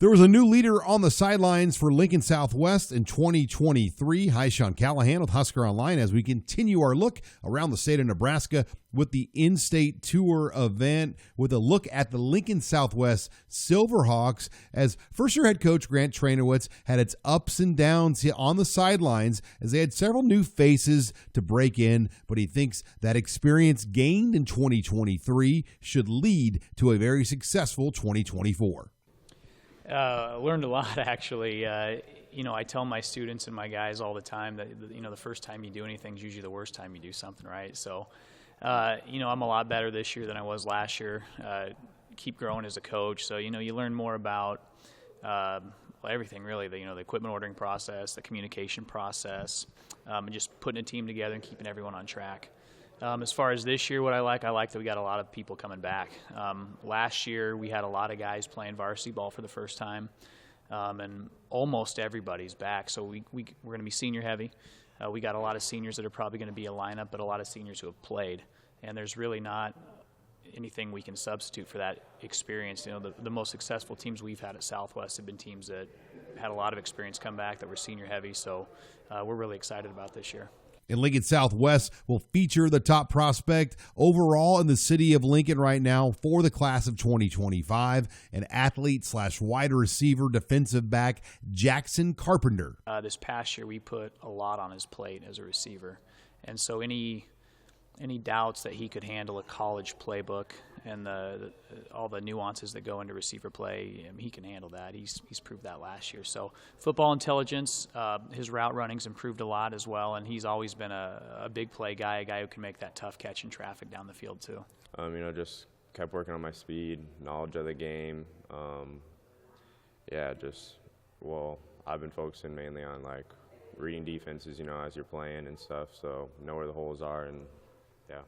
There was a new leader on the sidelines for Lincoln Southwest in 2023. Hi, Sean Callahan with HuskerOnline as we continue our look around the state of Nebraska with the in-state tour event with a look at the Lincoln Southwest Silverhawks as first-year head coach Grant Trainowitz had its ups and downs on the sidelines as they had several new faces to break in, but he thinks that experience gained in 2023 should lead to a very successful 2024. Learned a lot, actually. I tell my students and my guys all the time that, the first time you do anything is usually the worst time you do something, right? So, I'm a lot better this year than I was last year. Keep growing as a coach. So, you learn more about everything, really. The equipment ordering process, the communication process, and just putting a team together and keeping everyone on track. As far as this year, what I like that we got a lot of people coming back. Last year, we had a lot of guys playing varsity ball for the first time, and almost everybody's back. So we're going to be senior heavy. We got a lot of seniors that are probably going to be a lineup, but a lot of seniors who have played. And there's really not anything we can substitute for that experience. The most successful teams we've had at Southwest have been teams that had a lot of experience come back that were senior heavy. So we're really excited about this year. And Lincoln Southwest will feature the top prospect overall in the city of Lincoln right now for the class of 2025, an athlete/wide receiver defensive back, Jackson Carpenter. This past year, we put a lot on his plate as a receiver. And so any doubts that he could handle a college playbook and all the nuances that go into receiver play, he can handle that. He's proved that last year. So football intelligence, his route running's improved a lot as well, and he's always been a big play guy, a guy who can make that tough catch in traffic down the field too. Just kept working on my speed, knowledge of the game. I've been focusing mainly on reading defenses, as you're playing and stuff, so know where the holes are and yeah.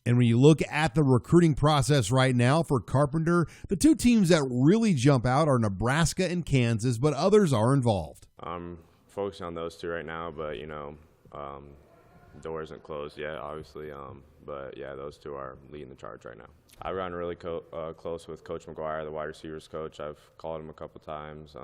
And when you look at the recruiting process right now for Carpenter, the two teams that really jump out are Nebraska and Kansas, but others are involved. I'm focusing on those two right now, but, door isn't closed yet, obviously. But, yeah, those two are leading the charge right now. I run really close with Coach McGuire, the wide receivers coach. I've called him a couple times.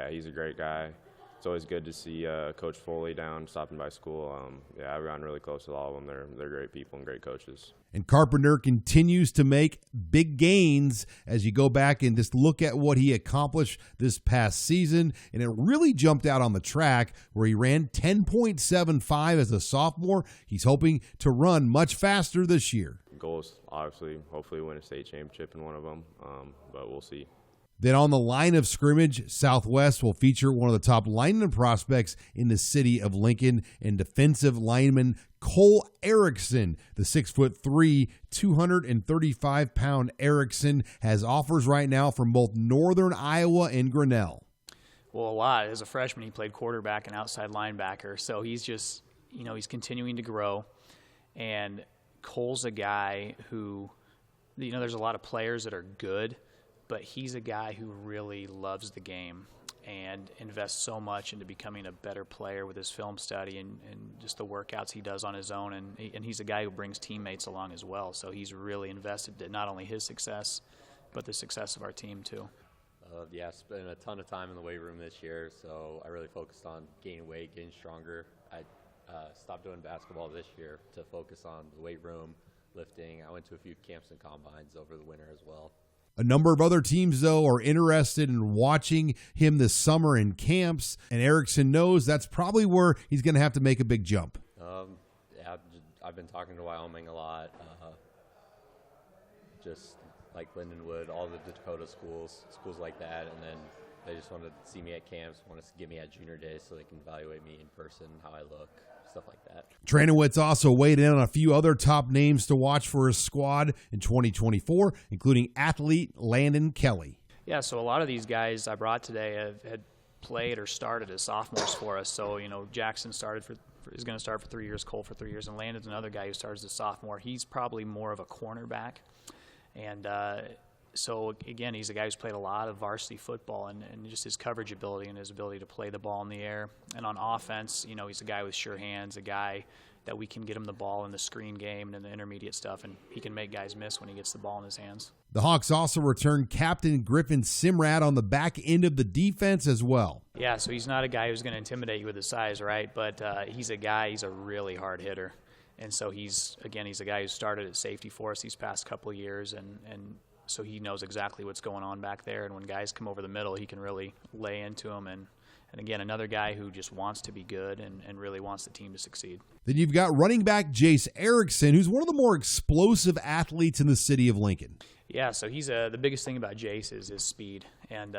He's a great guy. It's always good to see Coach Foley down stopping by school. I run really close with all of them. They're great people and great coaches. And Carpenter continues to make big gains as you go back and just look at what he accomplished this past season. And it really jumped out on the track where he ran 10.75 as a sophomore. He's hoping to run much faster this year. Goals, obviously, hopefully win a state championship in one of them, but we'll see. Then on the line of scrimmage, Southwest will feature one of the top lineman prospects in the city of Lincoln and defensive lineman Cole Erickson. The 6'3", 235-pound Erickson has offers right now from both Northern Iowa and Grinnell. Well, a lot. As a freshman, he played quarterback and outside linebacker, so he's just, he's continuing to grow. And Cole's a guy who, there's a lot of players that are good, but he's a guy who really loves the game and invests so much into becoming a better player with his film study and just the workouts he does on his own. And he's a guy who brings teammates along as well. So he's really invested in not only his success, but the success of our team too. Spent a ton of time in the weight room this year, so I really focused on gaining weight, getting stronger. I stopped doing basketball this year to focus on the weight room, lifting. I went to a few camps and combines over the winter as well. A number of other teams, though, are interested in watching him this summer in camps, and Erickson knows that's probably where he's going to have to make a big jump. I've been talking to Wyoming a lot, just like Lindenwood, all the Dakota schools like that, and then they just want to see me at camps, want to get me at junior day so they can evaluate me in person, how I look, stuff like that. Trainowitz also weighed in on a few other top names to watch for his squad in 2024, including athlete Landon Kelly. Yeah, so a lot of these guys I brought today had played or started as sophomores for us. So, Jackson is going to start for 3 years, Cole for 3 years, and Landon's another guy who starts as a sophomore. He's probably more of a cornerback. And so, again, he's a guy who's played a lot of varsity football and just his coverage ability and his ability to play the ball in the air. And on offense, he's a guy with sure hands, a guy that we can get him the ball in the screen game and in the intermediate stuff, and he can make guys miss when he gets the ball in his hands. The Hawks also returned Captain Griffin Simrad on the back end of the defense as well. Yeah, so he's not a guy who's going to intimidate you with his size, right? But he's a really hard hitter. And so he's a guy who started at safety for us these past couple of years, and so he knows exactly what's going on back there. And when guys come over the middle, he can really lay into them. And again, another guy who just wants to be good and really wants the team to succeed. Then you've got running back Jace Erickson, who's one of the more explosive athletes in the city of Lincoln. Yeah, so he's the biggest thing about Jace is his speed, and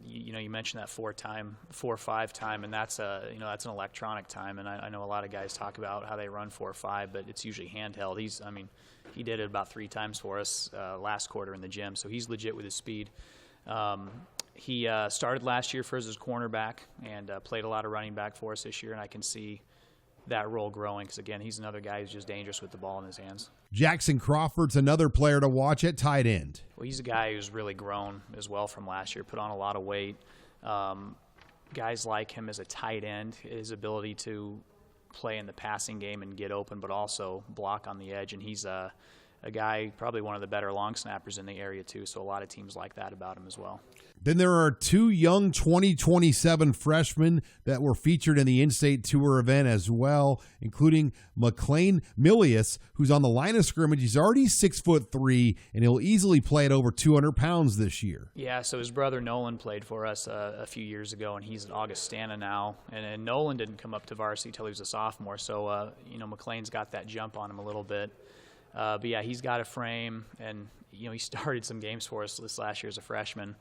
you mentioned that 4.5 time, and that's an electronic time, and I know a lot of guys talk about how they run 4.5, but it's usually handheld. He did it about 3 times for us last quarter in the gym, so he's legit with his speed. He started last year for us as cornerback and played a lot of running back for us this year, and I can see that role growing because, again, he's another guy who's just dangerous with the ball in his hands. Jackson Crawford's another player to watch at tight end. Well, he's a guy who's really grown as well from last year, put on a lot of weight. Guys like him as a tight end, his ability to play in the passing game and get open, but also block on the edge, and he's a guy, probably one of the better long snappers in the area too, so a lot of teams like that about him as well. Then there are 2 young 2027 freshmen that were featured in the in-state tour event as well, including McLean Milius, who's on the line of scrimmage. He's already 6'3", and he'll easily play at over 200 pounds this year. Yeah, so his brother Nolan played for us a few years ago, and he's at Augustana now. And Nolan didn't come up to varsity until he was a sophomore, so McLean's got that jump on him a little bit. But yeah, he's got a frame, and he started some games for us this last year as a freshman,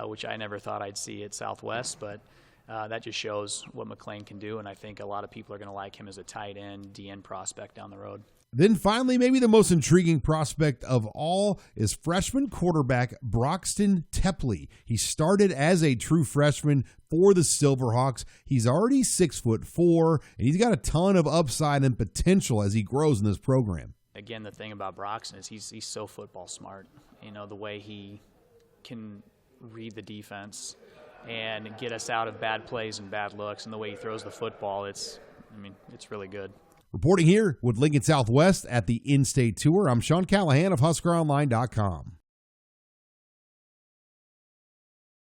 which I never thought I'd see at Southwest, but that just shows what McLean can do, and I think a lot of people are going to like him as a tight end, DN prospect down the road. Then finally, maybe the most intriguing prospect of all is freshman quarterback Broxton Tepley. He started as a true freshman for the Silverhawks. He's already 6'4", and he's got a ton of upside and potential as he grows in this program. Again, the thing about Broxton is he's so football smart. The way he can read the defense and get us out of bad plays and bad looks, and the way he throws the football, it's really good. Reporting here with Lincoln Southwest at the in-state tour, I'm Sean Callahan of HuskerOnline.com.